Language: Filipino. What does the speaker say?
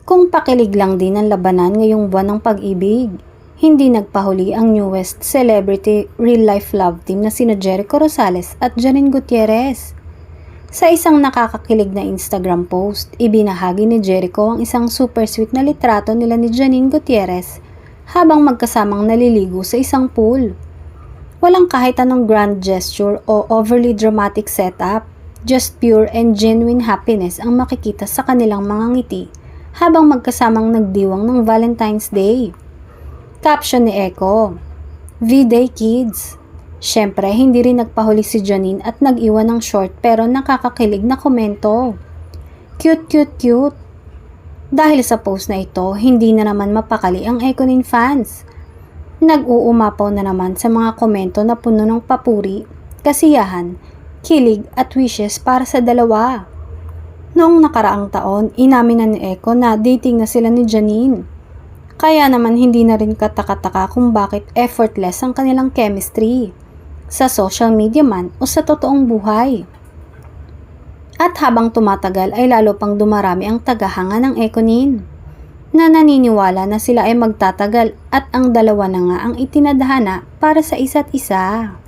Kung pakilig lang din ang labanan ngayong buwan ng pag-ibig, hindi nagpahuli ang newest celebrity real-life love team na sina Jericho Rosales at Janine Gutierrez. Sa isang nakakakilig na Instagram post, ibinahagi ni Jericho ang isang super sweet na litrato nila ni Janine Gutierrez habang magkasamang naliligo sa isang pool. Walang kahit anong grand gesture o overly dramatic setup, just pure and genuine happiness ang makikita sa kanilang mga ngiti habang magkasamang nagdiwang ng Valentine's Day. Caption ni Echo, V-Day Kids. Syempre, hindi rin nagpahuli si Janine at nag-iwan ng short pero nakakakilig na komento. Cute, cute, cute. Dahil sa post na ito, hindi na naman mapakali ang Econin fans. Nag-uumapaw na naman sa mga komento na puno ng papuri, kasiyahan, kilig at wishes para sa dalawa. Noong nakaraang taon, inamin na ni Echo na dating na sila ni Janine. Kaya naman hindi na rin kataka-taka kung bakit effortless ang kanilang chemistry, sa social media man o sa totoong buhay. At habang tumatagal ay lalo pang dumarami ang tagahanga ng Econin, na naniniwala na sila ay magtatagal at ang dalawa na nga ang itinadhana para sa isa't isa.